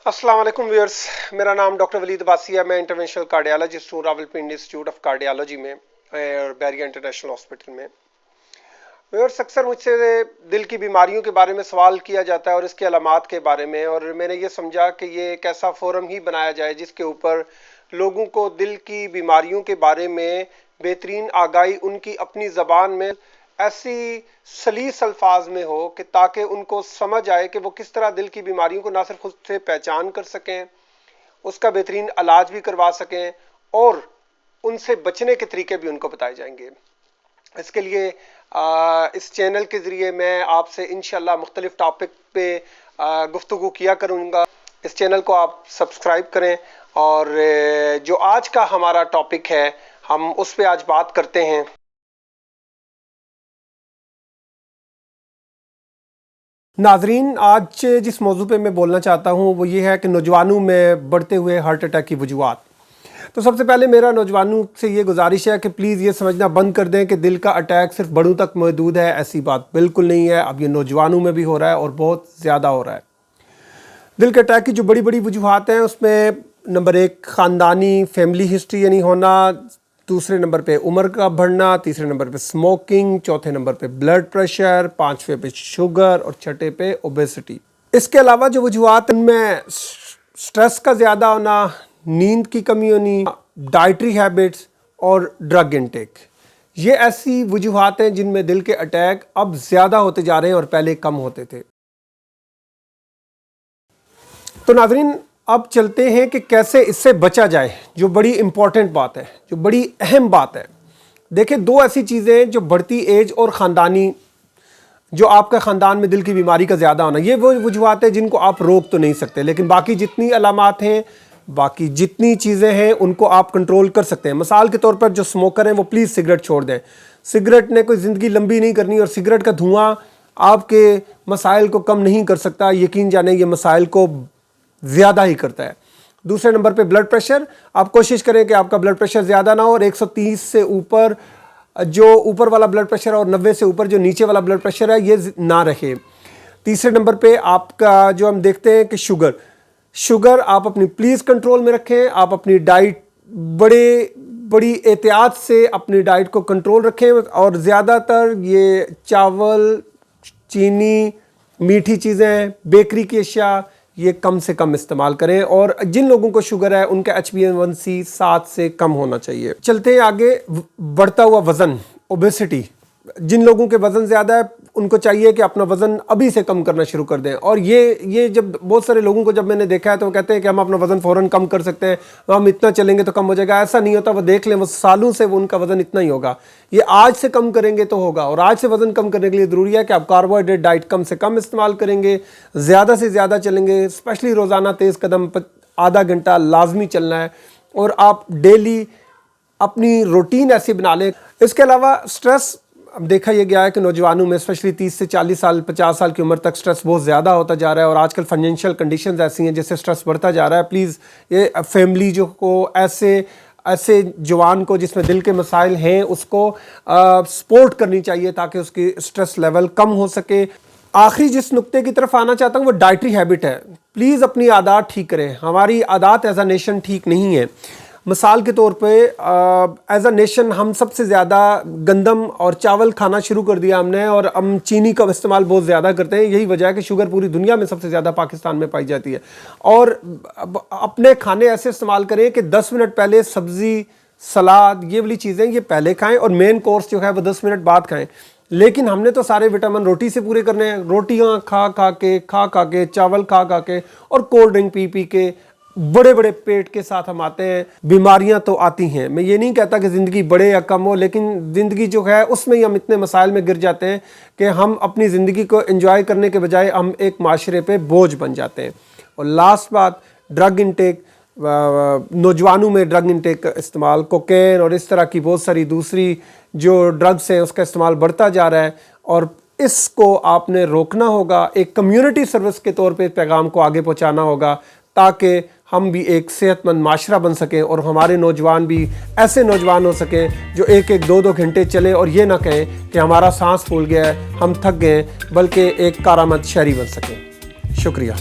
अस्सलाम वालेकुम व्यूअर्स, मेरा नाम डॉक्टर वलीद अब्बासी है। मैं इंटरवेंशनल कार्डियोलॉजिस्ट हूँ रावलपिंडी इंस्टीट्यूट ऑफ कार्डियोलॉजी में और बैरिया इंटरनेशनल हॉस्पिटल में। व्यूअर्स, अक्सर मुझसे दिल की बीमारियों के बारे में सवाल किया जाता है और इसके अलामात के बारे में, और मैंने ये समझा कि ये एक ऐसा फोरम ही बनाया जाए जिसके ऊपर लोगों को दिल की बीमारियों के बारे में बेहतरीन आगाही उनकी अपनी ज़बान में ऐसी सलीस अल्फाज में हो कि ताकि उनको समझ आए कि वो किस तरह दिल की बीमारियों को ना सिर्फ खुद से पहचान कर सकें, उसका बेहतरीन इलाज भी करवा सकें और उनसे बचने के तरीके भी उनको बताए जाएंगे। इसके लिए इस चैनल के ज़रिए मैं आपसे इंशाल्लाह मुख्तलिफ टॉपिक पे गुफ्तगू किया करूँगा। इस चैनल को आप सब्सक्राइब करें और जो आज का हमारा टॉपिक है हम उस पर आज बात करते हैं। नाजरीन, आज जिस मौजू पे मैं बोलना चाहता हूँ वो ये है कि नौजवानों में बढ़ते हुए हार्ट अटैक की वजूहात। तो सबसे पहले मेरा नौजवानों से ये गुजारिश है कि प्लीज़ ये समझना बंद कर दें कि दिल का अटैक सिर्फ बड़ों तक महदूद है। ऐसी बात बिल्कुल नहीं है। अब ये नौजवानों में भी हो रहा है और बहुत ज़्यादा हो रहा है। दिल के अटैक की जो बड़ी बड़ी वजूहात हैं उसमें नंबर 1 ख़ानदानी फैमिली हिस्ट्री यानी होना, दूसरे नंबर पे उम्र का बढ़ना, तीसरे नंबर पे स्मोकिंग, चौथे नंबर पे ब्लड प्रेशर, पांचवे पे शुगर और छठे पे ओबेसिटी। इसके अलावा जो वजूहात उनमें स्ट्रेस का ज़्यादा होना, नींद की कमी होनी, डाइटरी हैबिट्स और ड्रग इनटेक, ये ऐसी वजूहात हैं जिनमें दिल के अटैक अब ज़्यादा होते जा रहे हैं और पहले कम होते थे। तो नाज़रीन, अब चलते हैं कि कैसे इससे बचा जाए, जो बड़ी इंपॉर्टेंट बात है, जो बड़ी अहम बात है। देखिए, दो ऐसी चीज़ें जो बढ़ती एज और ख़ानदानी, जो आपका ख़ानदान में दिल की बीमारी का ज़्यादा होना, ये वो वजूहात है जिनको आप रोक तो नहीं सकते, लेकिन बाकी जितनी अलामात हैं, बाकी जितनी चीज़ें हैं उनको आप कंट्रोल कर सकते हैं। मिसाल के तौर पर जो स्मोकर हैं वो प्लीज़ सिगरेट छोड़ दें। सिगरेट ने कोई ज़िंदगी लंबी नहीं करनी और सिगरेट का धुआं आपके मसाइल को कम नहीं कर सकता। यकीन जाने ये मसाइल को ज़्यादा ही करता है। दूसरे नंबर पे ब्लड प्रेशर, आप कोशिश करें कि आपका ब्लड प्रेशर ज़्यादा ना हो और 130 से ऊपर जो ऊपर वाला ब्लड प्रेशर और 90 से ऊपर जो नीचे वाला ब्लड प्रेशर है ये ना रहे। तीसरे नंबर पे आपका जो हम देखते हैं कि शुगर आप अपनी प्लीज़ कंट्रोल में रखें। आप अपनी डाइट बड़ी एहतियात से अपनी डाइट को कंट्रोल रखें और ज़्यादातर ये चावल, चीनी, मीठी चीज़ें, बेकरी की अशिया ये कम से कम इस्तेमाल करें। और जिन लोगों को शुगर है उनका HbA1c 7 से कम होना चाहिए। चलते हैं आगे, बढ़ता हुआ वज़न, ओबेसिटी। जिन लोगों के वज़न ज़्यादा है उनको चाहिए कि अपना वज़न अभी से कम करना शुरू कर दें। और ये जब बहुत सारे लोगों को जब मैंने देखा है तो वो कहते हैं कि हम अपना वज़न फ़ौरन कम कर सकते हैं, हम इतना चलेंगे तो कम हो जाएगा। ऐसा नहीं होता। वो देख लें, वो सालों से वो उनका वज़न इतना ही होगा। ये आज से कम करेंगे तो होगा। और आज से वज़न कम करने के लिए ज़रूरी है कि आप कार्बोहाइड्रेट डाइट कम से कम इस्तेमाल करेंगे, ज़्यादा से ज़्यादा चलेंगे, स्पेशली रोज़ाना तेज़ कदम आधा घंटा लाजमी चलना है और आप डेली अपनी रूटीन ऐसी बना लें। इसके अलावा स्ट्रेस, अब देखा यह गया है कि नौजवानों में स्पेशली 30 से 40 साल 50 साल की उम्र तक स्ट्रेस बहुत ज़्यादा होता जा रहा है और आजकल फाइनेंशियल कंडीशंस ऐसी हैं जिससे स्ट्रेस बढ़ता जा रहा है। प्लीज़ ये फैमिली जो को ऐसे जवान को जिसमें दिल के मसाइल हैं उसको सपोर्ट करनी चाहिए ताकि उसकी स्ट्रेस लेवल कम हो सके। आखिरी जिस नुक्ते की तरफ आना चाहता हूँ वो डाइटरी हैबिट है। प्लीज़ अपनी आदत ठीक करें। हमारी आदत एज अ नेशन ठीक नहीं है। मिसाल के तौर पे एज अ नेशन हम सबसे ज़्यादा गंदम और चावल खाना शुरू कर दिया हमने और हम चीनी का इस्तेमाल बहुत ज़्यादा करते हैं। यही वजह है कि शुगर पूरी दुनिया में सबसे ज़्यादा पाकिस्तान में पाई जाती है। और अपने खाने ऐसे इस्तेमाल करें कि 10 मिनट पहले सब्ज़ी, सलाद, ये वाली चीज़ें ये पहले खाएं और मेन कोर्स जो है वो 10 मिनट बाद खाएं। लेकिन हमने तो सारे विटामिन रोटी से पूरे करने हैं। रोटियाँ खा खा के, चावल खा के और कोल्ड ड्रिंक पी के बड़े बड़े पेट के साथ हम आते हैं। बीमारियां तो आती हैं। मैं ये नहीं कहता कि ज़िंदगी बढ़े या कम हो, लेकिन ज़िंदगी जो है उसमें ही हम इतने मसाइल में गिर जाते हैं कि हम अपनी ज़िंदगी को एंजॉय करने के बजाय हम एक माशरे पे बोझ बन जाते हैं। और लास्ट बात, ड्रग इनटेक। नौजवानों में ड्रग इनटेक इस्तेमाल, कोकेन और इस तरह की बहुत सारी दूसरी जो ड्रग्स हैं उसका इस्तेमाल बढ़ता जा रहा है और इसको आपने रोकना होगा। एक कम्युनिटी सर्विस के तौर पे पैगाम को आगे पहुंचाना होगा ताकि हम भी एक सेहतमंद माशरा बन सकें और हमारे नौजवान भी ऐसे नौजवान हो सकें जो एक 2 घंटे चलें और ये ना कहें कि हमारा सांस फूल गया है, हम थक गए, बल्कि एक कारामद शहरी बन सकें। शुक्रिया।